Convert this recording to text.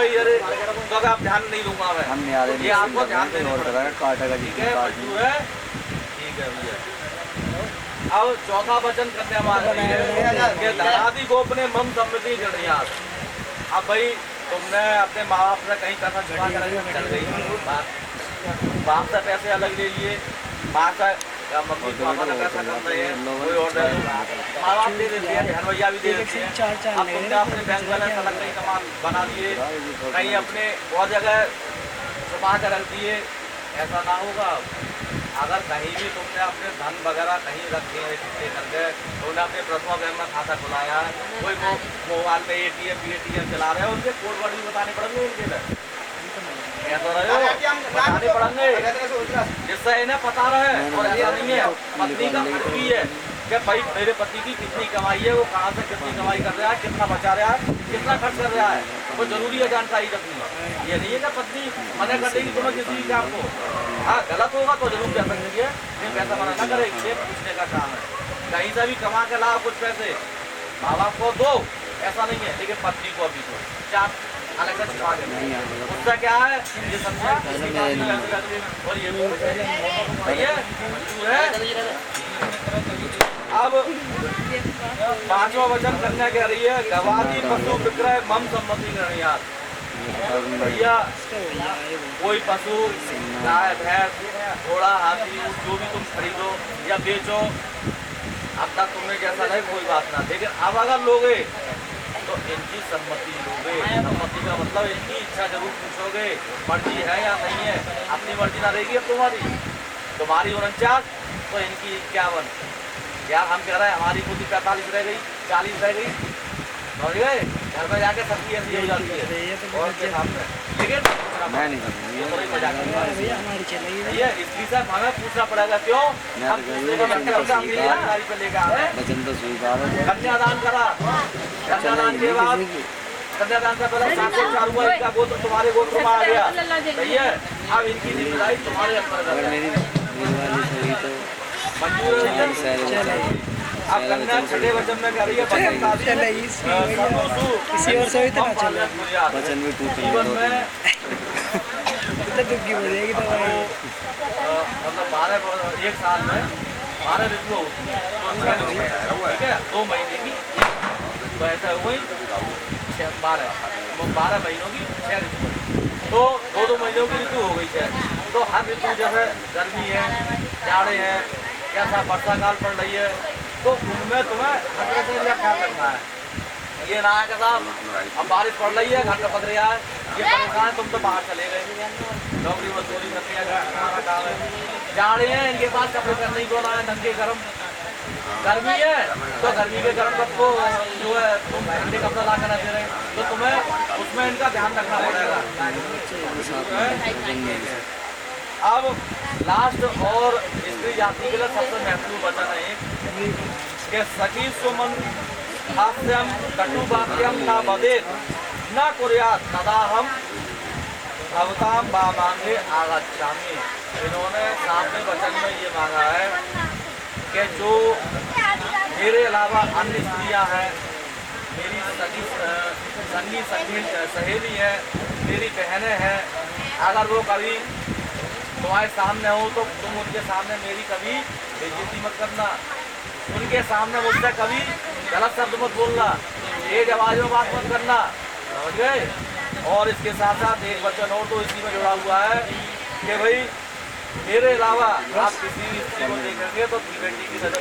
गई, अरे तो अब आप ध्यान नहीं दूंगा मैं, हम नहीं आ रहे, ये आपको ध्यान देना पड़ेगा। काटेगा ठीक है, मंजूर है, ठीक है भैया। अब चौथा वचन करने हमारे लिए धनादि गोप ने मम सम्मति जड़ियात। अब भाई तुमने अपने माँ बाप से कहीं पैसा छुपा कर चल गई, बाप से पैसे अलग ले लिए, माँ का मम्मी पापा ने पैसा कम रहे हैं, कोई और माँ बाप दे देते हैं, बहन भैया भी दे देते हैं। अब तुमने अपने बैंक बैलेंस अलग कहीं कमा बना लिए, कहीं अपने बहुत जगह छुपा कर रख दिए, ऐसा ना होगा। अगर कहीं भी तुमने अपने धन वगैरह कहीं रखे हैं करके, तुमने अपने प्रथमा बैंक में खाता खुलाया है, कोई मोबाइल में ATM चला रहे हैं, उनके कोड वर्ड भी बताने पड़ेंगे उनके लिए, ऐसा रहे हो बताने पड़ेंगे जिससे इन्हें पता रहे। और ऐसा नहीं है, पत्नी का फर्ज भी है कि भाई मेरे पति की कितनी कमाई है, वो कहाँ से कितनी कमाई कर रहा है, कितना बचा रहा है, कितना खर्च कर रहा है, वो जरूरी है जानकारी रखनी। ये नहीं है कि पत्नी मना कर देगी तुम्हें किसी भी काम को, हाँ गलत होगा तो जरूर कह सकती है, लेकिन पैसा मना ना करेगी, ये पूछने का काम है। कहीं से भी कमा के लाओ कुछ पैसे, माँ बाप को दो, ऐसा नहीं है, लेकिन पत्नी को अभी दो, चार अलग से छुपा के। उसका क्या है ये समझा, और ये मंजूर है। अब पांचवा वचन करने कह रही है गवादी पशु विक्रय मम सम्मति गणयात। भैया कोई पशु गाय भैंस घोड़ा हाथी जो भी तुम खरीदो या बेचो, अब तक तुमने जैसा नहीं कोई बात ना, लेकिन अब अगर लोगे तो इनकी सम्मति लोगे। सम्मति का मतलब इनकी इच्छा जरूर पूछोगे, मर्जी है या नहीं है। अपनी मर्जी ना रहेगी अब तुम्हारी 49 तो इनकी 51। यार हम कह रहे हैं हमारी खुद 45 रह गई, 40 रह गई, समझ गए। घर में जाके सबकी ऐसी हो जाती है और के सामने, लेकिन भैया इसलिए सर हमें पूछना पड़ेगा क्यों, हम कन्यादान करा, कन्यादान के बाद कन्यादान से पहले 7 से 4 हुआ, इनका गोत्र तुम्हारे गोत्र में आ गया, सही है। अब इनकी जिम्मेदारी तुम्हारे अंदर मंजूर है। अब कन्या छठे वचन में कह रही है वचन भी टूट जीवन में मतलब 12 एक साल में 12 ऋतु होती है, ठीक है, 2 महीने की, तो ऐसा हुई 12 महीनों की 6 ऋतु, तो 2 महीनों की ऋतु हो गई है। तो हर ऋतु जैसे गर्मी है, जाड़े हैं, कैसा वर्षा काल पड़ रही है, तो उनमें तुम्हें खतरे से क्या करना है। ये ना है कि साहब अब बारिश पड़ रही है, घर का पद रहा है, ये परेशान, तुम तो बाहर चले गए, नौकरी मजदूरी करते हैं, हमारा काम है। जाड़े हैं, इनके पास कपड़े पहनने को ना है, नंगे गर्म। गर्मी है तो गर्मी के गर्म कपड़ो जो है तुम ठंडे कपड़ा ला कर दे रहे, तो तुम्हें उसमें इनका ध्यान रखना पड़ेगा। अब लास्ट और स्त्री जाति के लिए सबसे महत्वपूर्ण वचन है कि सखी सुमन हास्यम कटु वाक्यम न बदेत न कुर्यात तदा हम भवताम बामांगे आगच्छामि। इन्होंने सामने वचन में ये मांगा है कि जो मेरे अलावा अन्य स्त्रियां हैं, मेरी संगी सहेली है, मेरी बहनें हैं, अगर वो कभी तुम्हारे सामने हो तो तुम उनके सामने मेरी कभी बेइज्जती मत करना, उनके सामने मुझसे कभी गलत शब्द मत बोलना, तेज आवाज में बात मत करना, समझ गए। और इसके साथ साथ एक वचन और तो इसी में जुड़ा हुआ है कि भाई मेरे अलावा आप किसी भी स्त्री को देखेंगे तो बेटी की नजर